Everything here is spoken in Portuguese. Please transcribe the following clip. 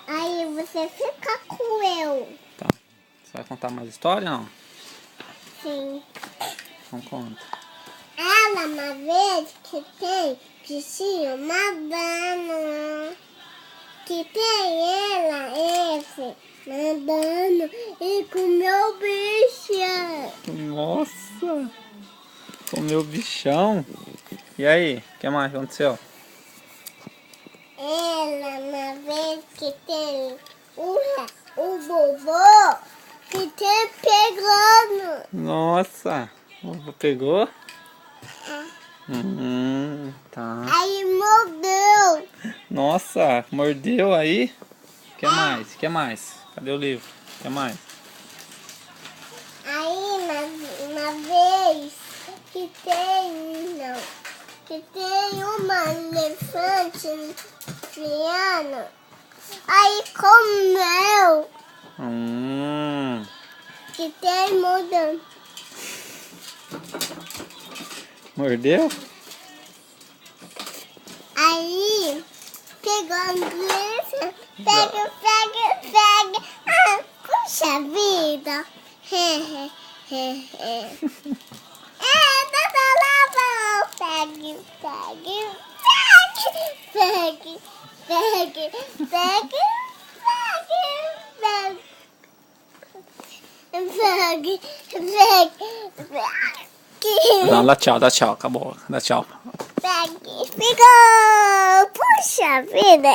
Aí você fica com eu. Tá. Você vai contar mais história ou não? Sim. Não conta. Ela uma vez que tinha uma banana. Que tem esse mandando e comeu o bicho. Nossa! Comeu o bichão. E aí? O que mais aconteceu? Ela uma vez que tem o vovô que tem pegando. Nossa! O vovô pegou? Tá. Aí mordeu. Nossa! Mordeu aí? O que mais? O que mais? Cadê o livro? O que mais? Aí uma vez que tem uma elefante piano. Aí comeu que tem mudando. Mordeu? Aí pegou a polícia, pega. Ah, puxa vida. Tá lá, pegue. Não, dá tchau, acabou. Dá tchau. Ficou. Puxa vida.